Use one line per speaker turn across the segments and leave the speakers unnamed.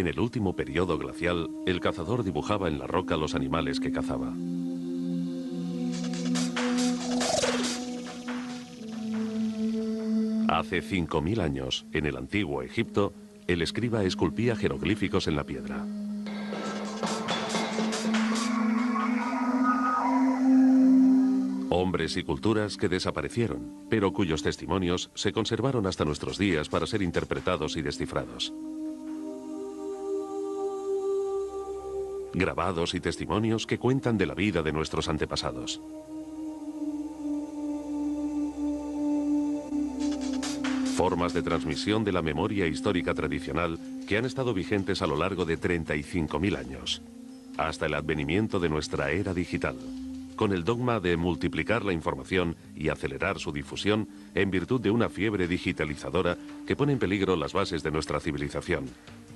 el último periodo glacial, el cazador dibujaba en la roca los animales que cazaba. Hace 5000 años, en el antiguo Egipto, el escriba esculpía jeroglíficos en la piedra. Hombres y culturas que desaparecieron, pero cuyos testimonios se conservaron hasta nuestros días para ser interpretados y descifrados. Grabados y testimonios que cuentan de la vida de nuestros antepasados. Formas de transmisión de la memoria histórica tradicional que han estado vigentes a lo largo de 35.000 años, hasta el advenimiento de nuestra era digital, con el dogma de multiplicar la información y acelerar su difusión en virtud de una fiebre digitalizadora que pone en peligro las bases de nuestra civilización.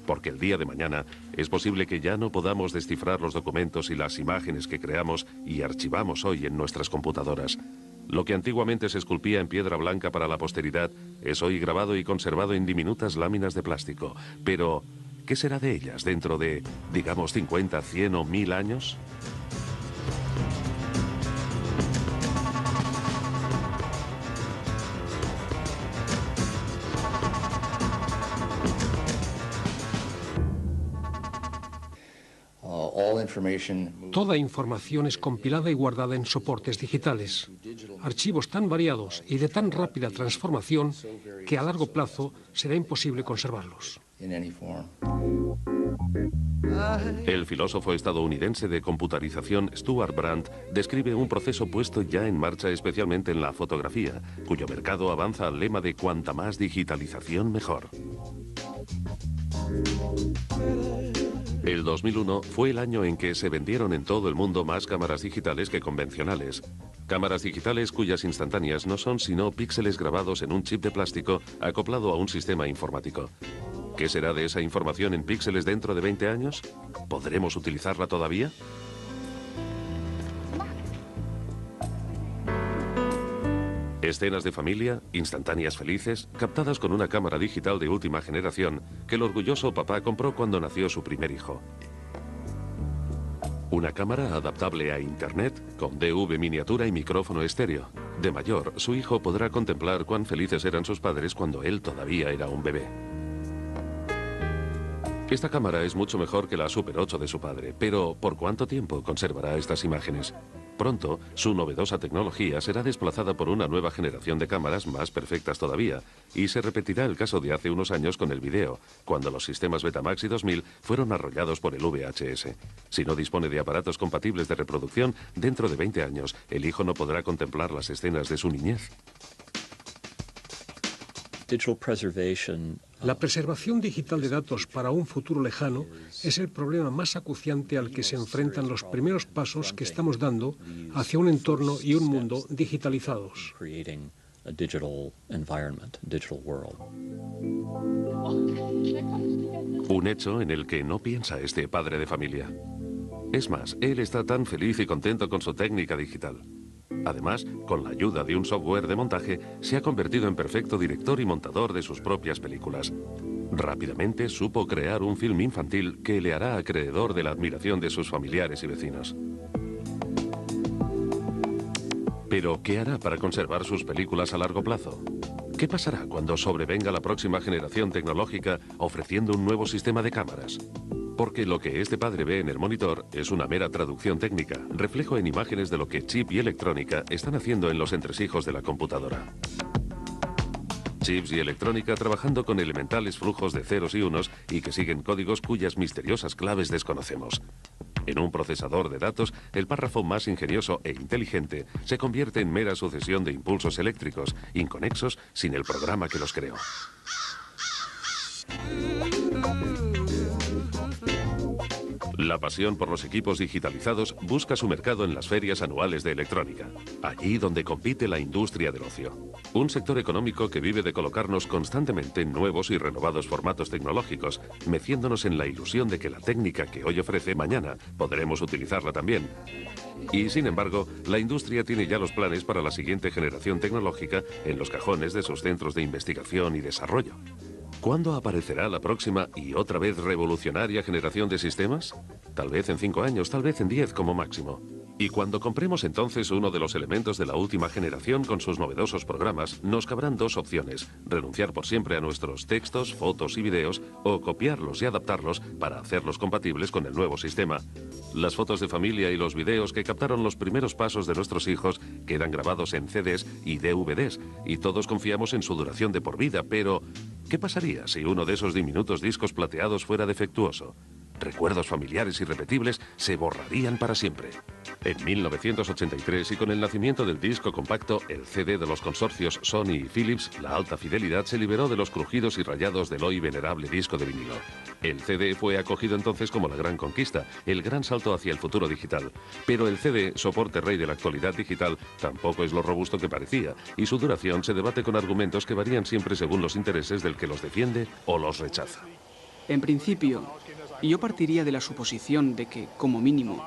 Porque el día de mañana es posible que ya no podamos descifrar los documentos y las imágenes que creamos y archivamos hoy en nuestras computadoras. Lo que antiguamente se esculpía en piedra blanca para la posteridad es hoy grabado y conservado en diminutas láminas de plástico. Pero, ¿qué será de ellas dentro de, digamos, 50, 100 o 1000 años?
Toda información es compilada y guardada en soportes digitales, archivos tan variados y de tan rápida transformación que a largo plazo será imposible conservarlos.
El filósofo estadounidense de computarización Stuart Brandt describe un proceso puesto ya en marcha especialmente en la fotografía, cuyo mercado avanza al lema de cuanta más digitalización mejor. El 2001 fue el año en que se vendieron en todo el mundo más cámaras digitales que convencionales. Cámaras digitales cuyas instantáneas no son sino píxeles grabados en un chip de plástico acoplado a un sistema informático. ¿Qué será de esa información en píxeles dentro de 20 años? ¿Podremos utilizarla todavía? Escenas de familia, instantáneas felices, captadas con una cámara digital de última generación que el orgulloso papá compró cuando nació su primer hijo. Una cámara adaptable a Internet, con DV miniatura y micrófono estéreo. De mayor, su hijo podrá contemplar cuán felices eran sus padres cuando él todavía era un bebé. Esta cámara es mucho mejor que la Super 8 de su padre, pero ¿por cuánto tiempo conservará estas imágenes? Pronto, su novedosa tecnología será desplazada por una nueva generación de cámaras más perfectas todavía, y se repetirá el caso de hace unos años con el video, cuando los sistemas Betamax y 2000 fueron arrollados por el VHS. Si no dispone de aparatos compatibles de reproducción, dentro de 20 años, el hijo no podrá contemplar las escenas de su niñez.
La preservación digital de datos para un futuro lejano es el problema más acuciante al que se enfrentan los primeros pasos que estamos dando hacia un entorno y un mundo digitalizados.
Un hecho en el que no piensa este padre de familia. Es más, él está tan feliz y contento con su técnica digital. Además, con la ayuda de un software de montaje, se ha convertido en perfecto director y montador de sus propias películas. Rápidamente supo crear un film infantil que le hará acreedor de la admiración de sus familiares y vecinos. Pero, ¿qué hará para conservar sus películas a largo plazo? ¿Qué pasará cuando sobrevenga la próxima generación tecnológica ofreciendo un nuevo sistema de cámaras? Porque lo que este padre ve en el monitor es una mera traducción técnica, reflejo en imágenes de lo que chip y electrónica están haciendo en los entresijos de la computadora. Chips y electrónica trabajando con elementales flujos de ceros y unos y que siguen códigos cuyas misteriosas claves desconocemos. En un procesador de datos, el párrafo más ingenioso e inteligente se convierte en mera sucesión de impulsos eléctricos, inconexos sin el programa que los creó. La pasión por los equipos digitalizados busca su mercado en las ferias anuales de electrónica, allí donde compite la industria del ocio. Un sector económico que vive de colocarnos constantemente en nuevos y renovados formatos tecnológicos, meciéndonos en la ilusión de que la técnica que hoy ofrece mañana podremos utilizarla también. Y sin embargo, la industria tiene ya los planes para la siguiente generación tecnológica en los cajones de sus centros de investigación y desarrollo. ¿Cuándo aparecerá la próxima y otra vez revolucionaria generación de sistemas? Tal vez en 5 años, tal vez en 10 como máximo. Y cuando compremos entonces uno de los elementos de la última generación con sus novedosos programas, nos cabrán 2 opciones: renunciar por siempre a nuestros textos, fotos y videos, o copiarlos y adaptarlos para hacerlos compatibles con el nuevo sistema. Las fotos de familia y los videos que captaron los primeros pasos de nuestros hijos quedan grabados en CDs y DVDs, y todos confiamos en su duración de por vida, pero ¿qué pasaría si uno de esos diminutos discos plateados fuera defectuoso? Recuerdos familiares irrepetibles se borrarían para siempre. En 1983, y con el nacimiento del disco compacto, el CD de los consorcios Sony y Philips, la alta fidelidad se liberó de los crujidos y rayados del hoy venerable disco de vinilo. El CD fue acogido entonces como la gran conquista, el gran salto hacia el futuro digital. Pero el CD, soporte rey de la actualidad digital, tampoco es lo robusto que parecía, y su duración se debate con argumentos que varían siempre según los intereses del que los defiende o los rechaza.
En principio, yo partiría de la suposición de que, como mínimo,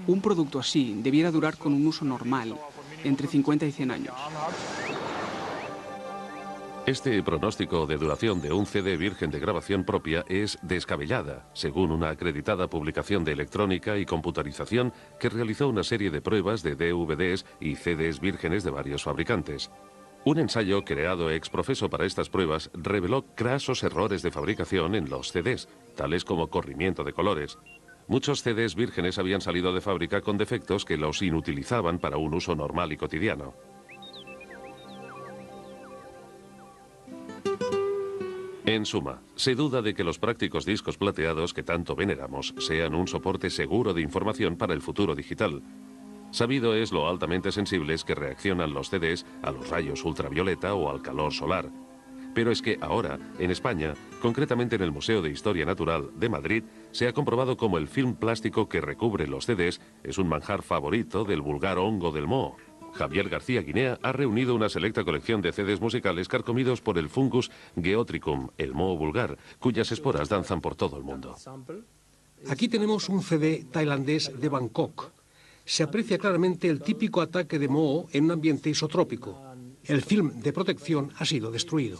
un producto así debiera durar con un uso normal entre 50 y 100 años.
Este pronóstico de duración de un CD virgen de grabación propia es descabellada, según una acreditada publicación de electrónica y computarización que realizó una serie de pruebas de DVDs y CDs vírgenes de varios fabricantes. Un ensayo creado ex profeso para estas pruebas reveló crasos errores de fabricación en los CDs, tales como corrimiento de colores. Muchos CDs vírgenes habían salido de fábrica con defectos que los inutilizaban para un uso normal y cotidiano. En suma, se duda de que los prácticos discos plateados que tanto veneramos sean un soporte seguro de información para el futuro digital. Sabido es lo altamente sensibles que reaccionan los CDs a los rayos ultravioleta o al calor solar. Pero es que ahora, en España, concretamente en el Museo de Historia Natural de Madrid, se ha comprobado cómo el film plástico que recubre los CDs es un manjar favorito del vulgar hongo del moho. Javier García Guinea ha reunido una selecta colección de CDs musicales carcomidos por el fungus Geotricum, el moho vulgar, cuyas esporas danzan por todo el mundo.
Aquí tenemos un CD tailandés de Bangkok. Se aprecia claramente el típico ataque de moho en un ambiente isotrópico. El film de protección ha sido destruido.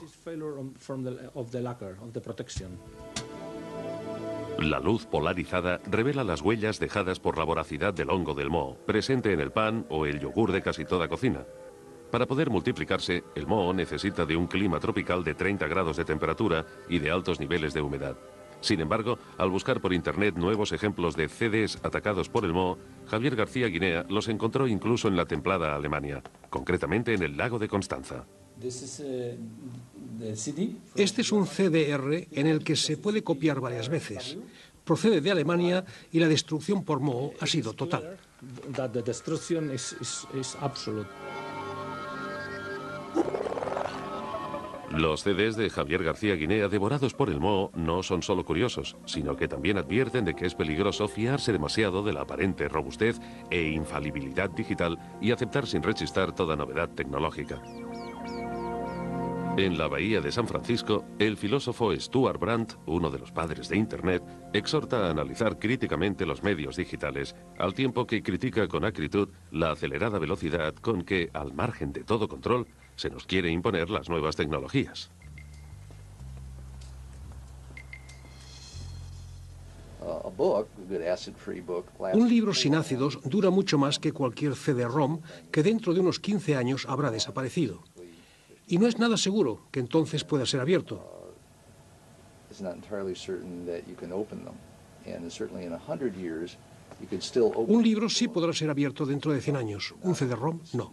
La luz polarizada revela las huellas dejadas por la voracidad del hongo del moho, presente en el pan o el yogur de casi toda cocina. Para poder multiplicarse, el moho necesita de un clima tropical de 30 grados de temperatura y de altos niveles de humedad. Sin embargo, al buscar por internet nuevos ejemplos de CDs atacados por el moho, Javier García Guinea los encontró incluso en la templada Alemania, concretamente en el lago de Constanza.
Este es un CDR en el que se puede copiar varias veces. Procede de Alemania y la destrucción por moho ha sido total.
Los CDs de Javier García Guinea devorados por el moho no son solo curiosos, sino que también advierten de que es peligroso fiarse demasiado de la aparente robustez e infalibilidad digital y aceptar sin rechistar toda novedad tecnológica. En la bahía de San Francisco, el filósofo Stuart Brandt, uno de los padres de Internet, exhorta a analizar críticamente los medios digitales, al tiempo que critica con acritud la acelerada velocidad con que, al margen de todo control, se nos quiere imponer las nuevas tecnologías.
Un libro sin ácidos dura mucho más que cualquier CD-ROM que dentro de unos 15 años habrá desaparecido. Y no es nada seguro que entonces pueda ser abierto. Un libro sí podrá ser abierto dentro de 100 años, un CD-ROM no.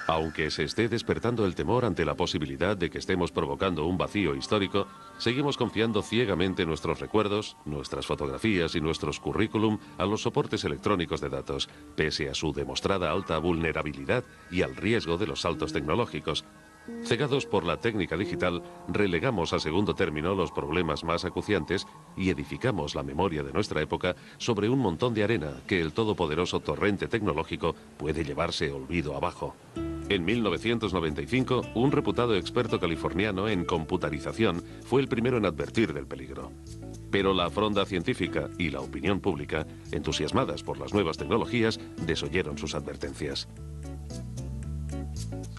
Aunque se esté despertando el temor ante la posibilidad de que estemos provocando un vacío histórico, seguimos confiando ciegamente nuestros recuerdos, nuestras fotografías y nuestros currículum a los soportes electrónicos de datos, pese a su demostrada alta vulnerabilidad y al riesgo de los saltos tecnológicos. Cegados por la técnica digital, relegamos a segundo término los problemas más acuciantes y edificamos la memoria de nuestra época sobre un montón de arena que el todopoderoso torrente tecnológico puede llevarse olvido abajo. En 1995, un reputado experto californiano en computarización fue el primero en advertir del peligro. Pero la fronda científica y la opinión pública, entusiasmadas por las nuevas tecnologías, desoyeron sus advertencias.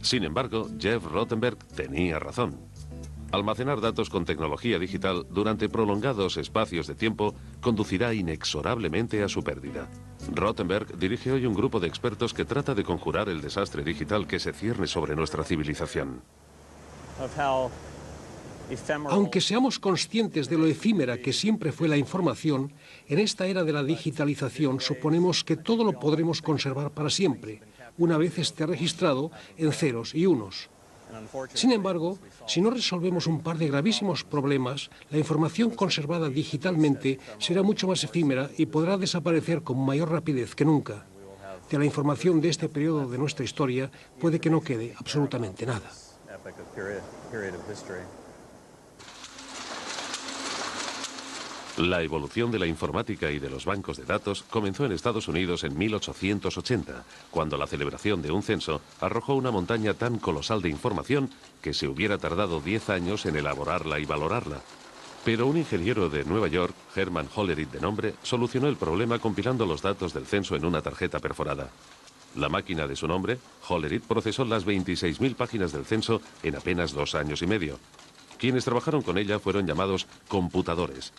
Sin embargo, Jeff Rothenberg tenía razón. Almacenar datos con tecnología digital durante prolongados espacios de tiempo conducirá inexorablemente a su pérdida. Rothenberg dirige hoy un grupo de expertos que trata de conjurar el desastre digital que se cierne sobre nuestra civilización.
Aunque seamos conscientes de lo efímera que siempre fue la información, en esta era de la digitalización suponemos que todo lo podremos conservar para siempre, una vez esté registrado en ceros y unos. Sin embargo, si no resolvemos un par de gravísimos problemas, la información conservada digitalmente será mucho más efímera y podrá desaparecer con mayor rapidez que nunca. De la información de este periodo de nuestra historia puede que no quede absolutamente nada.
La evolución de la informática y de los bancos de datos comenzó en Estados Unidos en 1880, cuando la celebración de un censo arrojó una montaña tan colosal de información que se hubiera tardado 10 años en elaborarla y valorarla. Pero un ingeniero de Nueva York, Herman Hollerith de nombre, solucionó el problema compilando los datos del censo en una tarjeta perforada. La máquina de su nombre, Hollerith, procesó las 26.000 páginas del censo en apenas 2 años y medio. Quienes trabajaron con ella fueron llamados computadores.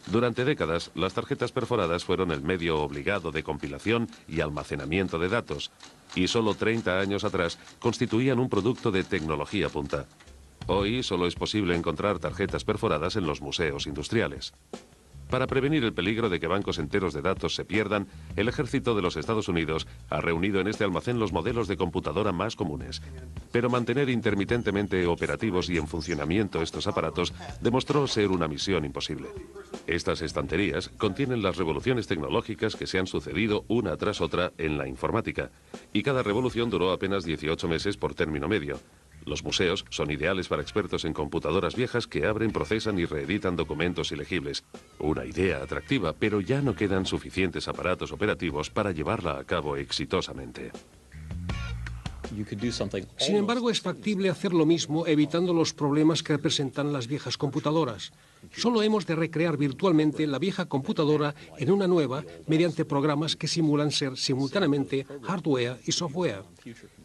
Durante décadas, las tarjetas perforadas fueron el medio obligado de compilación y almacenamiento de datos, y solo 30 años atrás constituían un producto de tecnología punta. Hoy solo es posible encontrar tarjetas perforadas en los museos industriales. Para prevenir el peligro de que bancos enteros de datos se pierdan, el ejército de los Estados Unidos ha reunido en este almacén los modelos de computadora más comunes. Pero mantener intermitentemente operativos y en funcionamiento estos aparatos demostró ser una misión imposible. Estas estanterías contienen las revoluciones tecnológicas que se han sucedido una tras otra en la informática, y cada revolución duró apenas 18 meses por término medio. Los museos son ideales para expertos en computadoras viejas que abren, procesan y reeditan documentos ilegibles. Una idea atractiva, pero ya no quedan suficientes aparatos operativos para llevarla a cabo exitosamente.
Sin embargo, es factible hacer lo mismo evitando los problemas que representan las viejas computadoras. Solo hemos de recrear virtualmente la vieja computadora en una nueva mediante programas que simulan ser simultáneamente hardware y software,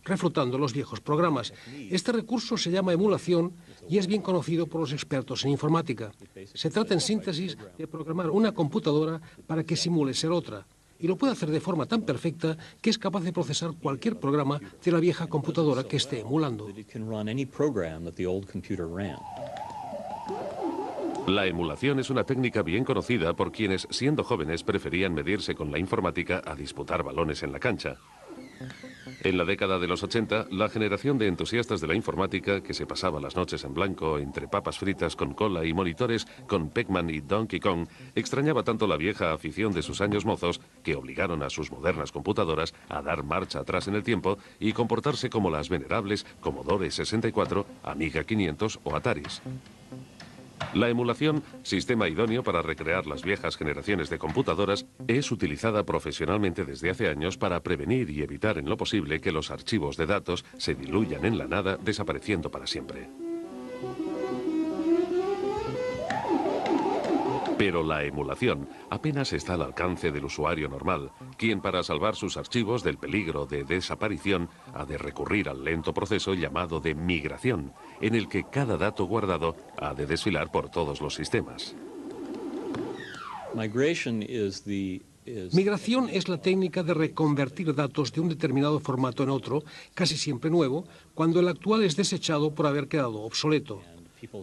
reflotando los viejos programas. Este recurso se llama emulación y es bien conocido por los expertos en informática. Se trata, en síntesis, de programar una computadora para que simule ser otra. Y lo puede hacer de forma tan perfecta que es capaz de procesar cualquier programa de la vieja computadora que esté emulando.
La emulación es una técnica bien conocida por quienes, siendo jóvenes, preferían medirse con la informática a disputar balones en la cancha. En la década de los 80, la generación de entusiastas de la informática, que se pasaba las noches en blanco entre papas fritas con cola y monitores con Pac-Man y Donkey Kong, extrañaba tanto la vieja afición de sus años mozos que obligaron a sus modernas computadoras a dar marcha atrás en el tiempo y comportarse como las venerables Commodore 64, Amiga 500 o Ataris. La emulación, sistema idóneo para recrear las viejas generaciones de computadoras, es utilizada profesionalmente desde hace años para prevenir y evitar en lo posible que los archivos de datos se diluyan en la nada, desapareciendo para siempre. Pero la emulación apenas está al alcance del usuario normal, quien para salvar sus archivos del peligro de desaparición ha de recurrir al lento proceso llamado de migración, en el que cada dato guardado ha de desfilar por todos los sistemas.
Migración es la técnica de reconvertir datos de un determinado formato en otro, casi siempre nuevo, cuando el actual es desechado por haber quedado obsoleto.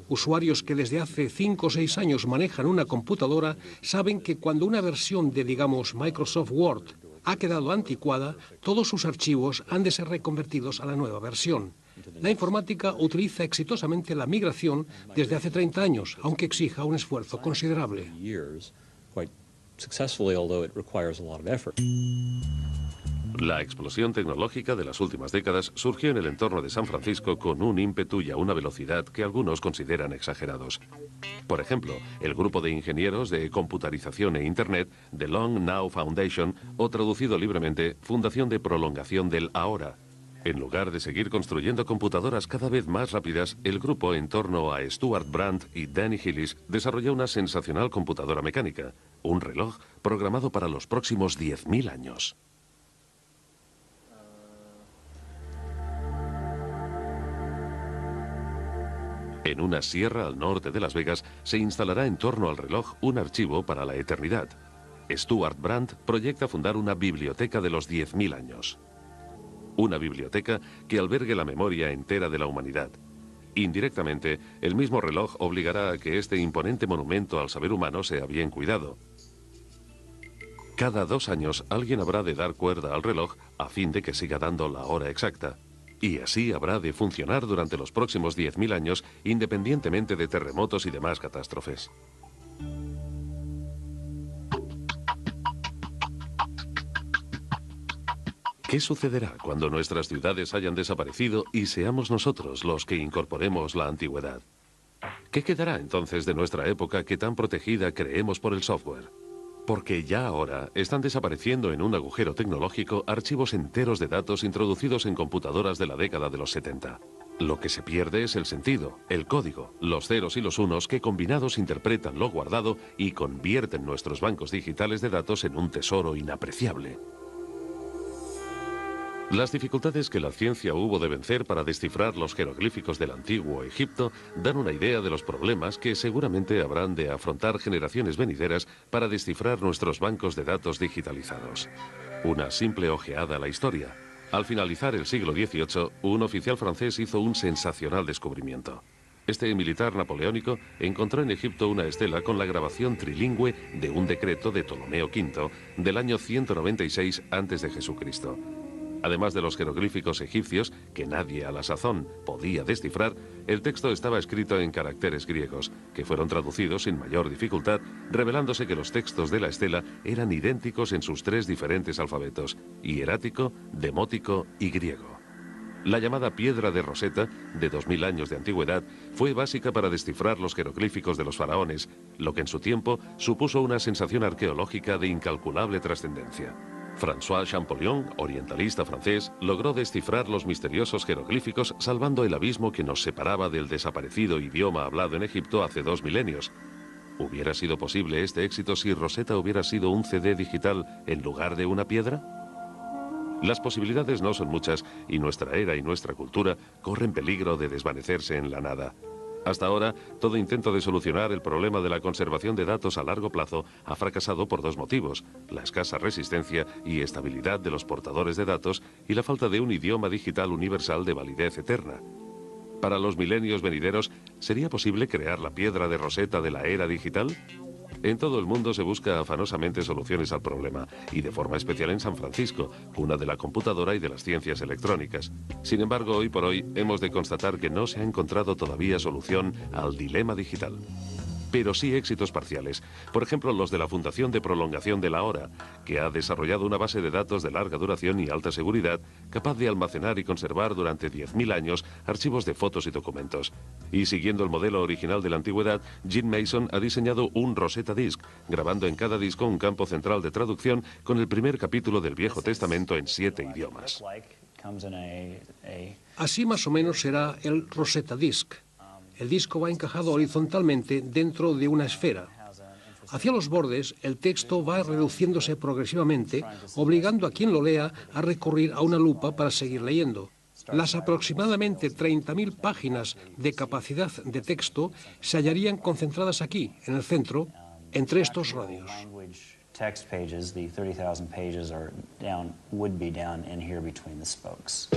Usuarios que desde hace 5 o 6 años manejan una computadora saben que cuando una versión de, digamos, Microsoft Word ha quedado anticuada, todos sus archivos han de ser reconvertidos a la nueva versión. La informática utiliza exitosamente la migración desde hace 30 años, aunque exija un esfuerzo considerable.
La explosión tecnológica de las últimas décadas surgió en el entorno de San Francisco con un ímpetu y a una velocidad que algunos consideran exagerados. Por ejemplo, el grupo de ingenieros de computarización e Internet, The Long Now Foundation, o traducido libremente, Fundación de Prolongación del Ahora. En lugar de seguir construyendo computadoras cada vez más rápidas, el grupo en torno a Stuart Brandt y Danny Hillis desarrolló una sensacional computadora mecánica, un reloj programado para los próximos 10.000 años. En una sierra al norte de Las Vegas se instalará en torno al reloj un archivo para la eternidad. Stuart Brandt proyecta fundar una biblioteca de los 10.000 años. Una biblioteca que albergue la memoria entera de la humanidad. Indirectamente, el mismo reloj obligará a que este imponente monumento al saber humano sea bien cuidado. Cada 2 años alguien habrá de dar cuerda al reloj a fin de que siga dando la hora exacta. Y así habrá de funcionar durante los próximos 10.000 años, independientemente de terremotos y demás catástrofes. ¿Qué sucederá cuando nuestras ciudades hayan desaparecido y seamos nosotros los que incorporemos la antigüedad? ¿Qué quedará entonces de nuestra época que tan protegida creemos por el software? Porque ya ahora están desapareciendo en un agujero tecnológico archivos enteros de datos introducidos en computadoras de la década de los 70. Lo que se pierde es el sentido, el código, los ceros y los unos que combinados interpretan lo guardado y convierten nuestros bancos digitales de datos en un tesoro inapreciable. Las dificultades que la ciencia hubo de vencer para descifrar los jeroglíficos del antiguo Egipto dan una idea de los problemas que seguramente habrán de afrontar generaciones venideras para descifrar nuestros bancos de datos digitalizados. Una simple ojeada a la historia. Al finalizar el siglo XVIII, un oficial francés hizo un sensacional descubrimiento. Este militar napoleónico encontró en Egipto una estela con la grabación trilingüe de un decreto de Ptolomeo V del año 196 a.C. Además de los jeroglíficos egipcios, que nadie a la sazón podía descifrar, el texto estaba escrito en caracteres griegos, que fueron traducidos sin mayor dificultad, revelándose que los textos de la estela eran idénticos en sus 3 diferentes alfabetos: hierático, demótico y griego. La llamada piedra de Rosetta, de 2000 años de antigüedad, fue básica para descifrar los jeroglíficos de los faraones, lo que en su tiempo supuso una sensación arqueológica de incalculable trascendencia. François Champollion, orientalista francés, logró descifrar los misteriosos jeroglíficos salvando el abismo que nos separaba del desaparecido idioma hablado en Egipto hace 2 milenios. ¿Hubiera sido posible este éxito si Rosetta hubiera sido un CD digital en lugar de una piedra? Las posibilidades no son muchas y nuestra era y nuestra cultura corren peligro de desvanecerse en la nada. Hasta ahora, todo intento de solucionar el problema de la conservación de datos a largo plazo ha fracasado por 2 motivos: la escasa resistencia y estabilidad de los portadores de datos y la falta de un idioma digital universal de validez eterna. Para los milenios venideros, ¿sería posible crear la piedra de Rosetta de la era digital? En todo el mundo se busca afanosamente soluciones al problema, y de forma especial en San Francisco, cuna de la computadora y de las ciencias electrónicas. Sin embargo, hoy por hoy hemos de constatar que no se ha encontrado todavía solución al dilema digital. Pero sí éxitos parciales. Por ejemplo, los de la Fundación de Prolongación de la Hora, que ha desarrollado una base de datos de larga duración y alta seguridad, capaz de almacenar y conservar durante 10.000 años archivos de fotos y documentos. Y siguiendo el modelo original de la antigüedad, Jim Mason ha diseñado un Rosetta Disk, grabando en cada disco un campo central de traducción con el primer capítulo del Viejo Testamento en 7 idiomas.
Así más o menos será el Rosetta Disk. El disco va encajado horizontalmente dentro de una esfera. Hacia los bordes, el texto va reduciéndose progresivamente, obligando a quien lo lea a recurrir a una lupa para seguir leyendo. Las aproximadamente 30.000 páginas de capacidad de texto se hallarían concentradas aquí, en el centro, entre estos radios.
Text pages, the 30,000 pages would be down in here between the spokes.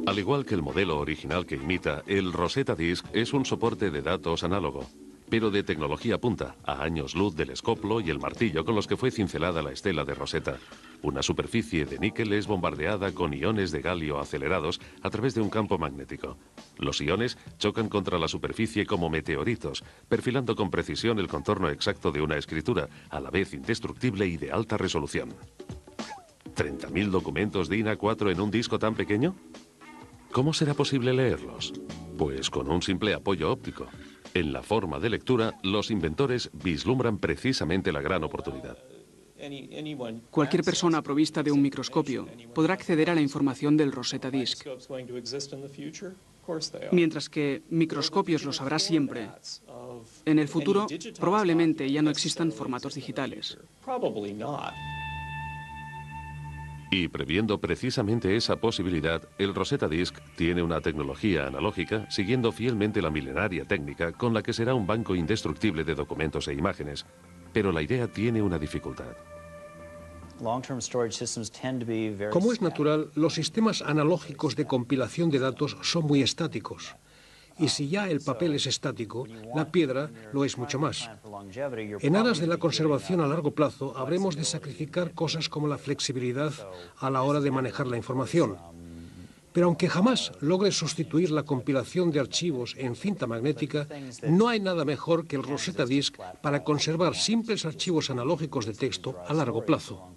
Al igual que el modelo original que imita, el Rosetta Disk es un soporte de datos análogo, pero de tecnología punta, a años luz del escoplo y el martillo con los que fue cincelada la estela de Rosetta. Una superficie de níquel es bombardeada con iones de galio acelerados a través de un campo magnético. Los iones chocan contra la superficie como meteoritos, perfilando con precisión el contorno exacto de una escritura, a la vez indestructible y de alta resolución. ¿30.000 documentos DIN A4 en un disco tan pequeño? ¿Cómo será posible leerlos? Pues con un simple apoyo óptico. En la forma de lectura, los inventores vislumbran precisamente la gran oportunidad.
Cualquier persona provista de un microscopio podrá acceder a la información del Rosetta Disk. Mientras que microscopios los habrá siempre, en el futuro probablemente ya no existan formatos digitales.
Y previendo precisamente esa posibilidad, el Rosetta Disk tiene una tecnología analógica siguiendo fielmente la milenaria técnica con la que será un banco indestructible de documentos e imágenes. Pero la idea tiene una dificultad.
Como es natural, los sistemas analógicos de compilación de datos son muy estáticos. Y si ya el papel es estático, la piedra lo es mucho más. En aras de la conservación a largo plazo, habremos de sacrificar cosas como la flexibilidad a la hora de manejar la información. Pero aunque jamás logre sustituir la compilación de archivos en cinta magnética, no hay nada mejor que el Rosetta Disk para conservar simples archivos analógicos de texto a largo plazo.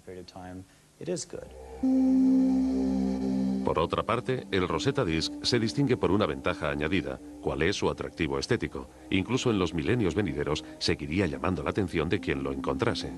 Por otra parte, el Rosetta Disk se distingue por una ventaja añadida, cual es su atractivo estético. Incluso en los milenios venideros seguiría llamando la atención de quien lo encontrase.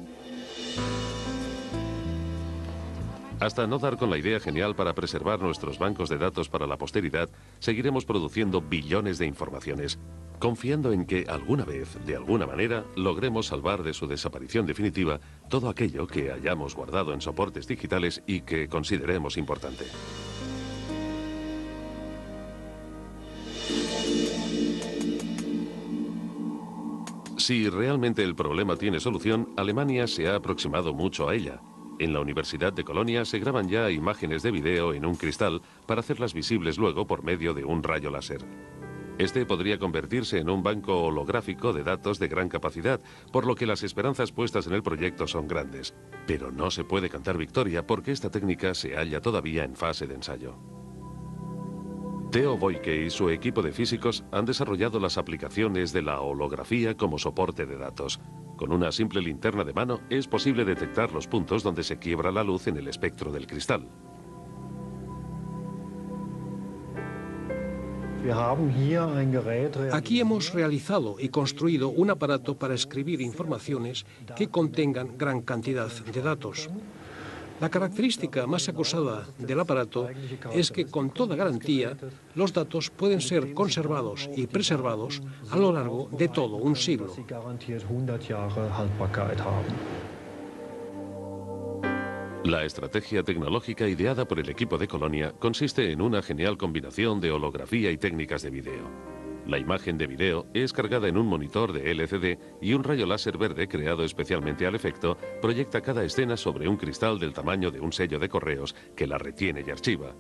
Hasta no dar con la idea genial para preservar nuestros bancos de datos para la posteridad, seguiremos produciendo billones de informaciones, confiando en que alguna vez, de alguna manera, logremos salvar de su desaparición definitiva todo aquello que hayamos guardado en soportes digitales y que consideremos importante. Si realmente el problema tiene solución, Alemania se ha aproximado mucho a ella. En la Universidad de Colonia se graban ya imágenes de video en un cristal para hacerlas visibles luego por medio de un rayo láser. Este podría convertirse en un banco holográfico de datos de gran capacidad, por lo que las esperanzas puestas en el proyecto son grandes. Pero no se puede cantar victoria porque esta técnica se halla todavía en fase de ensayo. Theo Voike y su equipo de físicos han desarrollado las aplicaciones de la holografía como soporte de datos. Con una simple linterna de mano es posible detectar los puntos donde se quiebra la luz en el espectro del cristal.
Aquí hemos realizado y construido un aparato para escribir informaciones que contengan gran cantidad de datos. La característica más acusada del aparato es que con toda garantía los datos pueden ser conservados y preservados a lo largo de todo un siglo.
La estrategia tecnológica ideada por el equipo de Colonia consiste en una genial combinación de holografía y técnicas de video. La imagen de video es cargada en un monitor de LCD y un rayo láser verde creado especialmente al efecto proyecta cada escena sobre un cristal del tamaño de un sello de correos que la retiene y archiva.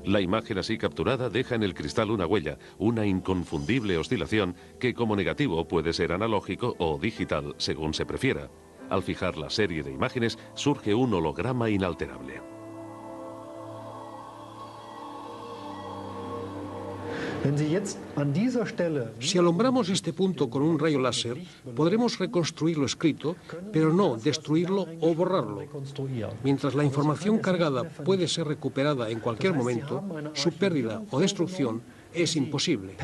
La imagen así capturada deja en el cristal una huella, una inconfundible oscilación que como negativo puede ser analógico o digital según se prefiera. Al fijar la serie de imágenes surge un holograma inalterable.
Si alumbramos este punto con un rayo láser, podremos reconstruir lo escrito, pero no destruirlo o borrarlo. Mientras la información cargada puede ser recuperada en cualquier momento, su pérdida o destrucción es imposible.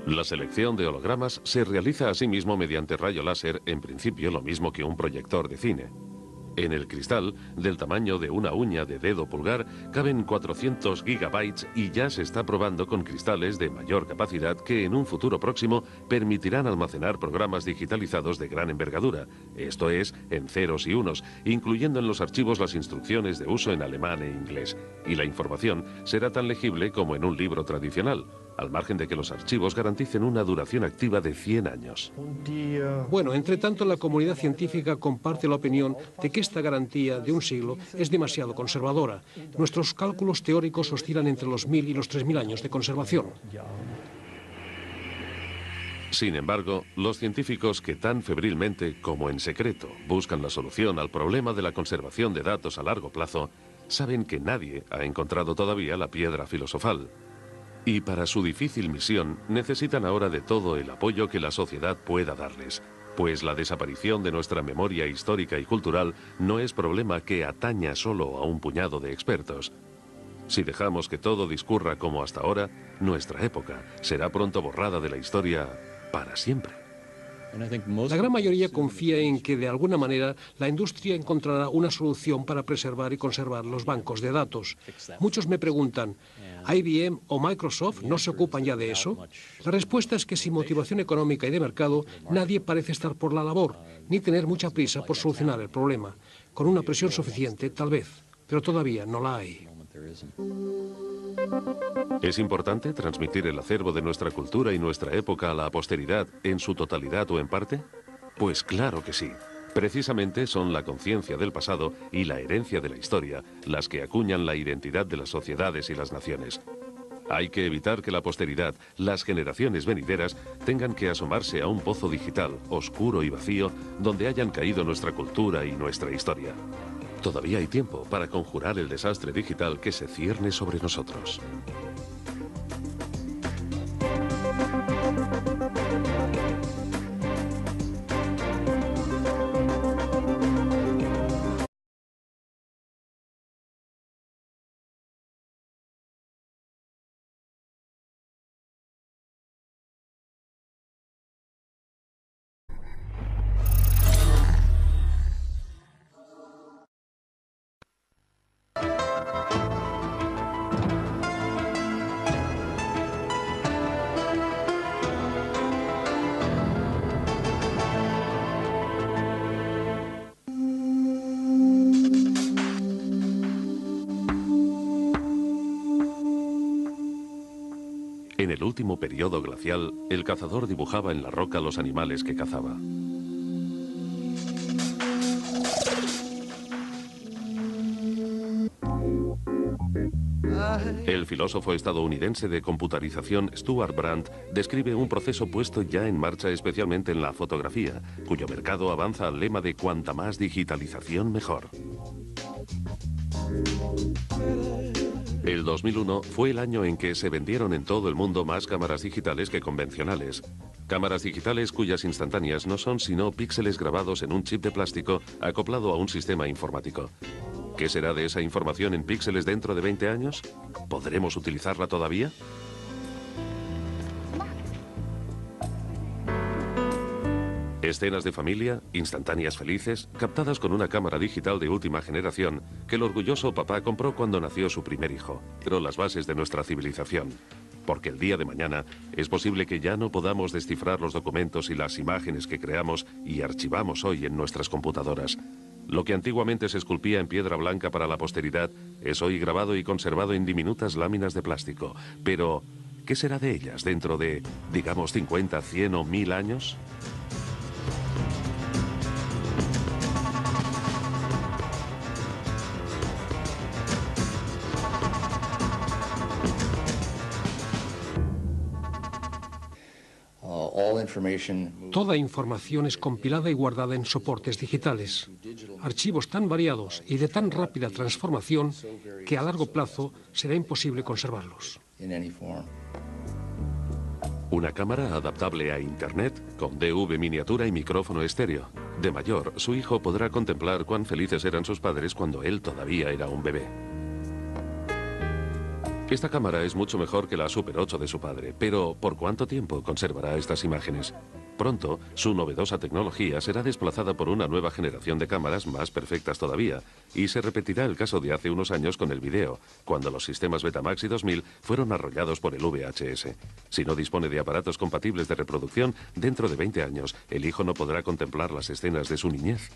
La selección de hologramas se realiza asimismo mediante rayo láser, en principio lo mismo que un proyector de cine. En el cristal, del tamaño de una uña de dedo pulgar, caben 400 gigabytes y ya se está probando con cristales de mayor capacidad que en un futuro próximo permitirán almacenar programas digitalizados de gran envergadura, esto es, en ceros y unos, incluyendo en los archivos las instrucciones de uso en alemán e inglés. Y la información será tan legible como en un libro tradicional, al margen de que los archivos garanticen una duración activa de 100 años.
Bueno, entre tanto, la comunidad científica comparte la opinión de que esta garantía de un siglo es demasiado conservadora. Nuestros cálculos teóricos oscilan entre los 1000 y los 3000 años de conservación.
Sin embargo, los científicos que tan febrilmente como en secreto buscan la solución al problema de la conservación de datos a largo plazo, saben que nadie ha encontrado todavía la piedra filosofal. Y para su difícil misión necesitan ahora de todo el apoyo que la sociedad pueda darles, pues la desaparición de nuestra memoria histórica y cultural no es problema que ataña solo a un puñado de expertos. Si dejamos que todo discurra como hasta ahora, nuestra época será pronto borrada de la historia para siempre.
La gran mayoría confía en que de alguna manera la industria encontrará una solución para preservar y conservar los bancos de datos. Muchos me preguntan, ¿IBM o Microsoft no se ocupan ya de eso? La respuesta es que sin motivación económica y de mercado, nadie parece estar por la labor, ni tener mucha prisa por solucionar el problema. Con una presión suficiente, tal vez, pero todavía no la hay.
¿Es importante transmitir el acervo de nuestra cultura y nuestra época a la posteridad en su totalidad o en parte? Pues claro que sí. Precisamente son la conciencia del pasado y la herencia de la historia las que acuñan la identidad de las sociedades y las naciones. Hay que evitar que la posteridad, las generaciones venideras, tengan que asomarse a un pozo digital, oscuro y vacío, donde hayan caído nuestra cultura y nuestra historia. Todavía hay tiempo para conjurar el desastre digital que se cierne sobre nosotros. En el último periodo glacial, el cazador dibujaba en la roca los animales que cazaba. El filósofo estadounidense de computarización Stuart Brandt describe un proceso puesto ya en marcha especialmente en la fotografía, cuyo mercado avanza al lema de cuanta más digitalización mejor. El 2001 fue el año en que se vendieron en todo el mundo más cámaras digitales que convencionales. Cámaras digitales cuyas instantáneas no son sino píxeles grabados en un chip de plástico acoplado a un sistema informático. ¿Qué será de esa información en píxeles dentro de 20 años? ¿Podremos utilizarla todavía? Escenas de familia, instantáneas felices, captadas con una cámara digital de última generación que el orgulloso papá compró cuando nació su primer hijo. Pero las bases de nuestra civilización. Porque el día de mañana es posible que ya no podamos descifrar los documentos y las imágenes que creamos y archivamos hoy en nuestras computadoras. Lo que antiguamente se esculpía en piedra blanca para la posteridad es hoy grabado y conservado en diminutas láminas de plástico. Pero, ¿qué será de ellas dentro de, digamos, 50, 100 o 1000 años?
Toda información es compilada y guardada en soportes digitales. Archivos tan variados y de tan rápida transformación que a largo plazo será imposible conservarlos.
Una cámara adaptable a Internet, con DV miniatura y micrófono estéreo. De mayor, su hijo podrá contemplar cuán felices eran sus padres cuando él todavía era un bebé. Esta cámara es mucho mejor que la Super 8 de su padre, pero ¿por cuánto tiempo conservará estas imágenes? Pronto, su novedosa tecnología será desplazada por una nueva generación de cámaras más perfectas todavía, y se repetirá el caso de hace unos años con el video, cuando los sistemas Betamax y 2000 fueron arrollados por el VHS. Si no dispone de aparatos compatibles de reproducción, dentro de 20 años, el hijo no podrá contemplar las escenas de su niñez.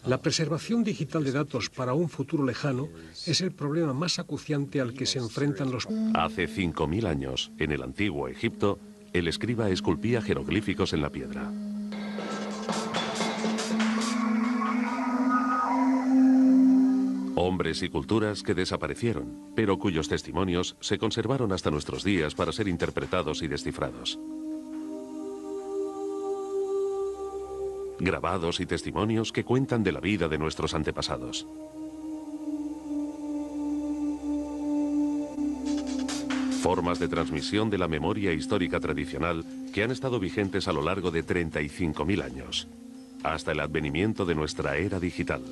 La preservación digital de datos para un futuro lejano es el problema más acuciante al que se enfrentan los...
Hace 5000 años, en el antiguo Egipto, el escriba esculpía jeroglíficos en la piedra. Hombres y culturas que desaparecieron, pero cuyos testimonios se conservaron hasta nuestros días para ser interpretados y descifrados. Grabados y testimonios que cuentan de la vida de nuestros antepasados. Formas de transmisión de la memoria histórica tradicional que han estado vigentes a lo largo de 35.000 años, hasta el advenimiento de nuestra era digital,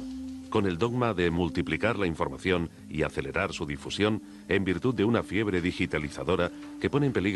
con el dogma de multiplicar la información y acelerar su difusión en virtud de una fiebre digitalizadora que pone en peligro